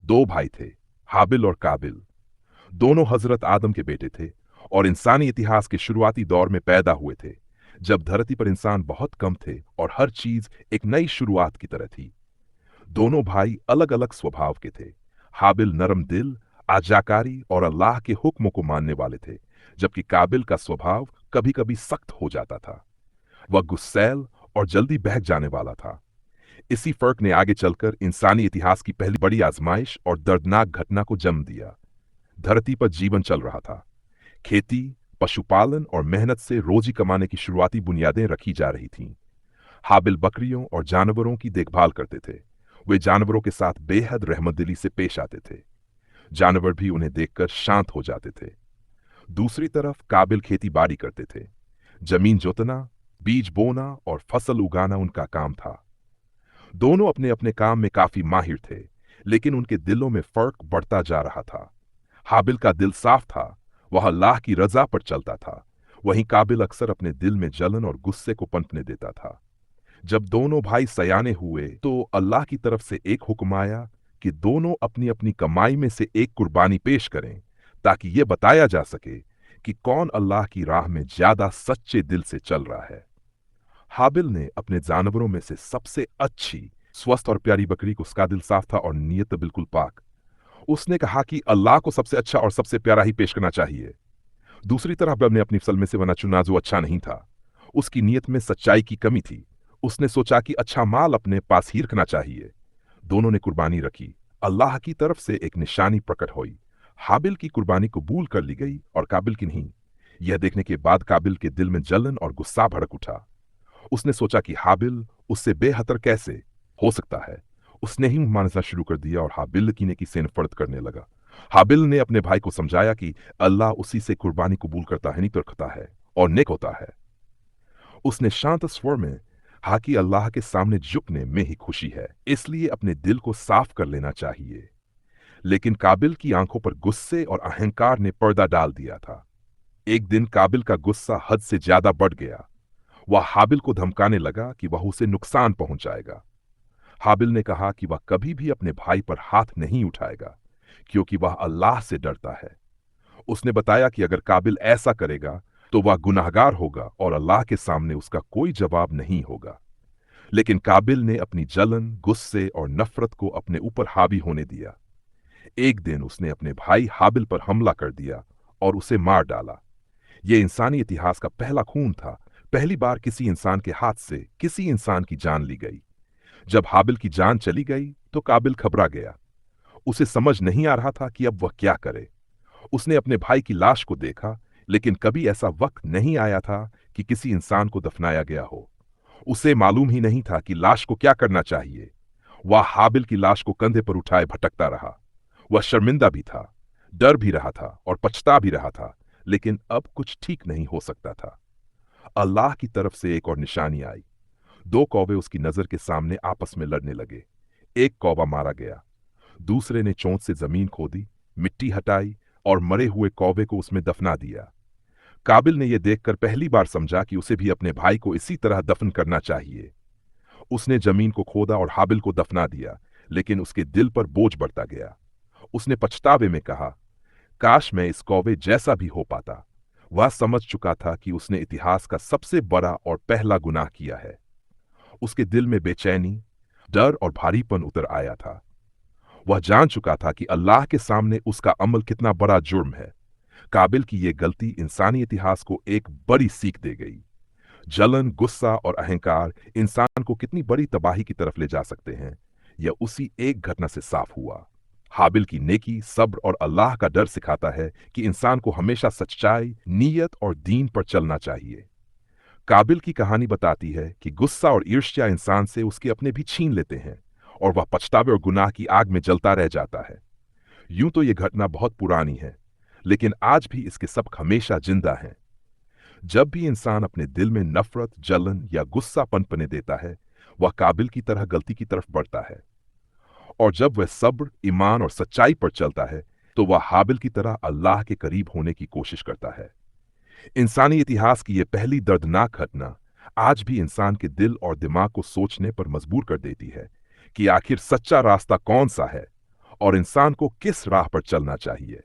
दो भाई थे, हाबिल और काबिल। दोनों हजरत आदम के बेटे थे और इंसानी इतिहास के शुरुआती दौर में पैदा हुए थे, जब धरती पर इंसान बहुत कम थे और हर चीज एक नई शुरुआत की तरह थी। दोनों भाई अलग अलग स्वभाव के थे। हाबिल नरम दिल, आज्ञाकारी और अल्लाह के हुक्मों को मानने वाले थे, जबकि काबिल का स्वभाव कभी कभी सख्त हो जाता था। वह गुस्सैल और जल्दी बहक जाने वाला था। इसी फर्क ने आगे चलकर इंसानी इतिहास की पहली बड़ी आजमाइश और दर्दनाक घटना को जन्म दिया। धरती पर जीवन चल रहा था। खेती, पशुपालन और मेहनत से रोजी कमाने की शुरुआती बुनियादें रखी जा रही थीं। हाबिल बकरियों और जानवरों की देखभाल करते थे। वे जानवरों के साथ बेहद रहमतदिली से पेश आते थे। जानवर भी उन्हें देखकर शांत हो जाते थे। दूसरी तरफ काबिल खेती बाड़ी करते थे। जमीन जोतना, बीज बोना और फसल उगाना उनका काम था। दोनों अपने अपने काम में काफी माहिर थे, लेकिन उनके दिलों में फर्क बढ़ता जा रहा था। हाबिल का दिल साफ था, वह अल्लाह की रजा पर चलता था। वहीं काबिल अक्सर अपने दिल में जलन और गुस्से को पनपने देता था। जब दोनों भाई सयाने हुए तो अल्लाह की तरफ से एक हुक्म आया कि दोनों अपनी अपनी कमाई में से एक कुर्बानी पेश करें, ताकि यह बताया जा सके कि कौन अल्लाह की राह में ज्यादा सच्चे दिल से चल रहा है। हाबिल ने अपने जानवरों में से सबसे अच्छी, स्वस्थ और प्यारी बकरी को, उसका दिल साफ था और नीयत बिल्कुल पाक। उसने कहा कि अल्लाह को सबसे अच्छा और सबसे प्यारा ही पेश करना चाहिए। दूसरी तरफ हबीब ने अपनी फसल में से वना चुना जो अच्छा नहीं था। उसकी नीयत में सच्चाई की कमी थी। उसने सोचा कि अच्छा माल अपने पास ही रखना चाहिए। दोनों ने कुर्बानी रखी। अल्लाह की तरफ से एक निशानी प्रकट हुई। हाबिल की कुर्बानी कबूल कर ली गई और काबिल की नहीं। यह देखने के बाद काबिल के दिल में जलन और गुस्सा भड़क उठा। उसने सोचा कि हाबिल उससे बेहतर कैसे हो सकता है। उसने ही मानना शुरू कर दिया और हाबिल की नेकी से नफरत करने लगा। हाबिल ने अपने भाई को समझाया कि अल्लाह उसी से कुर्बानी कबूल करता है, नहीं तो रखता है और नेक होता है। उसने शांत स्वर में कहा कि अल्लाह के सामने झुकने में ही खुशी है, इसलिए अपने दिल को साफ कर लेना चाहिए। लेकिन काबिल की आंखों पर गुस्से और अहंकार ने पर्दा डाल दिया था। एक दिन काबिल का गुस्सा हद से ज्यादा बढ़ गया। वह हाबिल को धमकाने लगा कि वह उसे नुकसान पहुंचाएगा। हाबिल ने कहा कि वह कभी भी अपने भाई पर हाथ नहीं उठाएगा, क्योंकि वह अल्लाह से डरता है। उसने बताया कि अगर काबिल ऐसा करेगा तो वह गुनाहगार होगा और अल्लाह के सामने उसका कोई जवाब नहीं होगा। लेकिन काबिल ने अपनी जलन, गुस्से और नफरत को अपने ऊपर हावी होने दिया। एक दिन उसने अपने भाई हाबिल पर हमला कर दिया और उसे मार डाला। यह इंसानी इतिहास का पहला खून था। पहली बार किसी इंसान के हाथ से किसी इंसान की जान ली गई। जब हाबिल की जान चली गई तो काबिल घबरा गया। उसे समझ नहीं आ रहा था कि अब वह क्या करे। उसने अपने भाई की लाश को देखा, लेकिन कभी ऐसा वक्त नहीं आया था कि किसी इंसान को दफनाया गया हो। उसे मालूम ही नहीं था कि लाश को क्या करना चाहिए। वह हाबिल की लाश को कंधे पर उठाए भटकता रहा। वह शर्मिंदा भी था, डर भी रहा था और पछता भी रहा था, लेकिन अब कुछ ठीक नहीं हो सकता था। अल्लाह की तरफ से एक और निशानी आई। दो कौवे उसकी नजर के सामने आपस में लड़ने लगे। एक कौवा मारा गया। दूसरे ने चोंच से जमीन खोदी, मिट्टी हटाई और मरे हुए कौवे को उसमें दफना दिया। काबिल ने यह देखकर पहली बार समझा कि उसे भी अपने भाई को इसी तरह दफन करना चाहिए। उसने जमीन को खोदा और हाबिल को दफना दिया, लेकिन उसके दिल पर बोझ बढ़ता गया। उसने पछतावे में कहा, काश मैं इस कौवे जैसा भी हो पाता। वह समझ चुका था कि उसने इतिहास का सबसे बड़ा और पहला गुनाह किया है। उसके दिल में बेचैनी, डर और भारीपन उतर आया था। वह जान चुका था कि अल्लाह के सामने उसका अमल कितना बड़ा जुर्म है। काबिल की यह गलती इंसानी इतिहास को एक बड़ी सीख दे गई। जलन, गुस्सा और अहंकार इंसान को कितनी बड़ी तबाही की तरफ ले जा सकते हैं, यह उसी एक घटना से साफ हुआ। हाबिल की नेकी, सब्र और अल्लाह का डर सिखाता है कि इंसान को हमेशा सच्चाई, नीयत और दीन पर चलना चाहिए। काबिल की कहानी बताती है कि गुस्सा और ईर्ष्या इंसान से उसके अपने भी छीन लेते हैं और वह पछतावे और गुनाह की आग में जलता रह जाता है। यूं तो यह घटना बहुत पुरानी है, लेकिन आज भी इसके सबक हमेशा जिंदा हैं। जब भी इंसान अपने दिल में नफरत, जलन या गुस्सा पनपने देता है, वह काबिल की तरह गलती की तरफ बढ़ता है। और जब वह सब्र, ईमान और सच्चाई पर चलता है, तो वह हाबिल की तरह अल्लाह के करीब होने की कोशिश करता है। इंसानी इतिहास की यह पहली दर्दनाक घटना आज भी इंसान के दिल और दिमाग को सोचने पर मजबूर कर देती है कि आखिर सच्चा रास्ता कौन सा है और इंसान को किस राह पर चलना चाहिए।